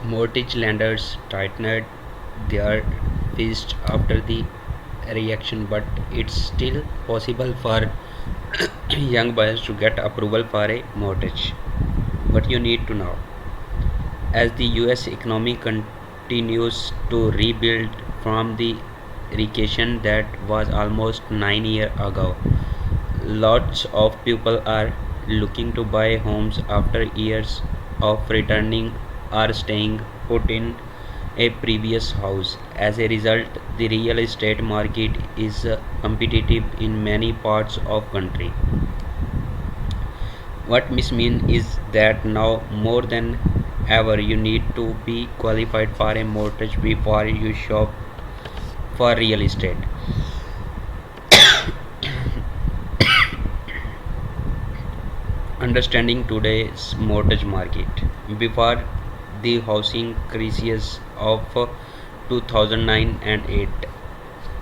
Mortgage lenders tightened their fist after the reaction, but it's still possible for young buyers to get approval for a mortgage. What you need to know: as the US economy continues to rebuild from the recession that was almost 9 years ago, lots of people are looking to buy homes after years of returning or staying put in a previous house. As a result, the real estate market is competitive in many parts of country. What this means is that now more than ever you need to be qualified for a mortgage before you shop for real estate. Understanding today's mortgage market. Before the housing crisis of 2009 and 8,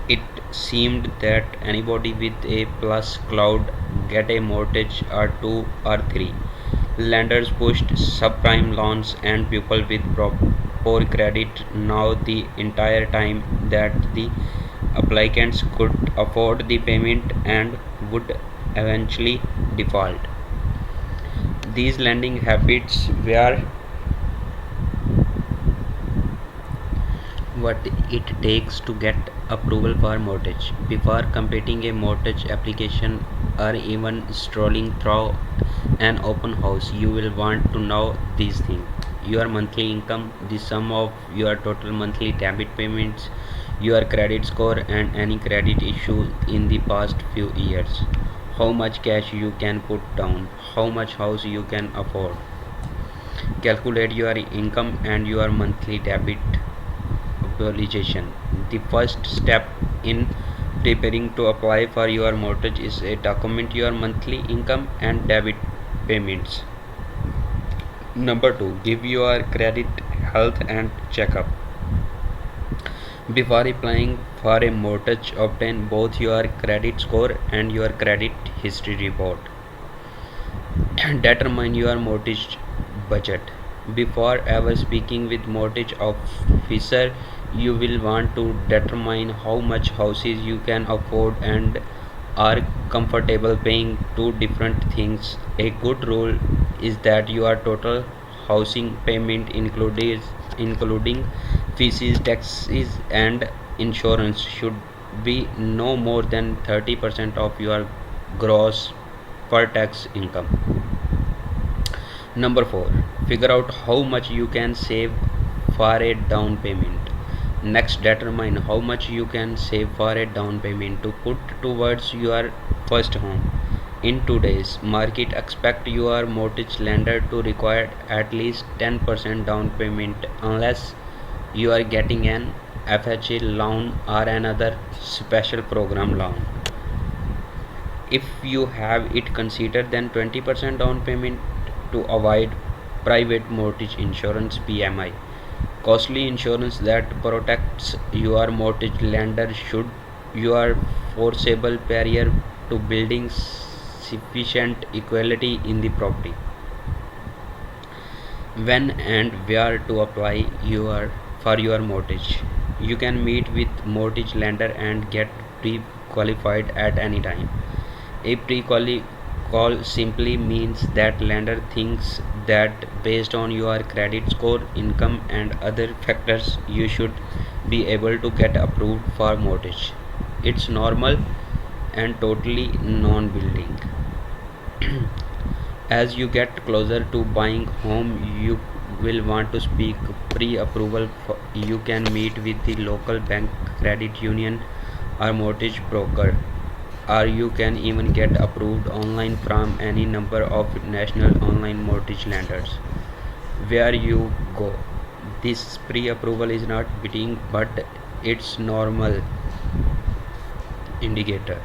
it seemed that anybody with a plus cloud get a mortgage or two or three. Lenders pushed subprime loans and people with poor credit now the entire time that the applicants could afford the payment and would eventually default. These lending habits were what it takes to get approval for mortgage. Before completing a mortgage application or even strolling through an open house, you will want to know these things: your monthly income, the sum of your total monthly debit payments, your credit score, and any credit issue in the past few years. How much cash you can put down, how much house you can afford. Calculate your income and your monthly debit obligation. The first step in preparing to apply for your mortgage is a document your monthly income and debit payments. Number 2, give your credit health and checkup. Before applying for a mortgage, obtain both your credit score and your credit history report. Determine your mortgage budget. Before ever speaking with mortgage officer, you will want to determine how much houses you can afford and are comfortable paying. Two different things. A good rule is that your total housing payment including fees, taxes and insurance should be no more than 30% of your gross per tax income. Number 4, figure out how much you can save for a down payment. Next, determine how much you can save for a down payment to put towards your first home. In today's market, expect your mortgage lender to require at least 10% down payment unless you are getting an FHA loan or another special program loan. If you have it, consider then 20% down payment to avoid private mortgage insurance PMI. Costly insurance that protects your mortgage lender should your forcible barrier to building sufficient equality in the property. When and where to apply your for your mortgage. You can meet with mortgage lender and get pre-qualified at any time. A pre-call simply means that lender thinks that based on your credit score, income and other factors you should be able to get approved for mortgage. It's normal and totally non-building. As you get closer to buying home, you will want to speak pre-approval. You can meet with the local bank, credit union or mortgage broker, or you can even get approved online from any number of national online mortgage lenders. Where you go, this pre-approval is not bidding, but it's normal indicator.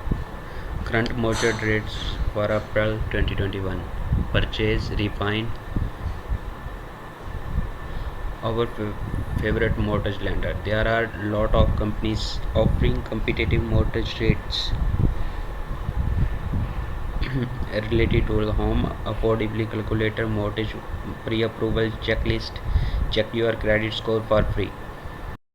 Current mortgage rates for April 2021. Purchase refine our favorite mortgage lender. There are lot of companies offering competitive mortgage rates related to home affordability calculator, mortgage pre-approval checklist, check your credit score for free.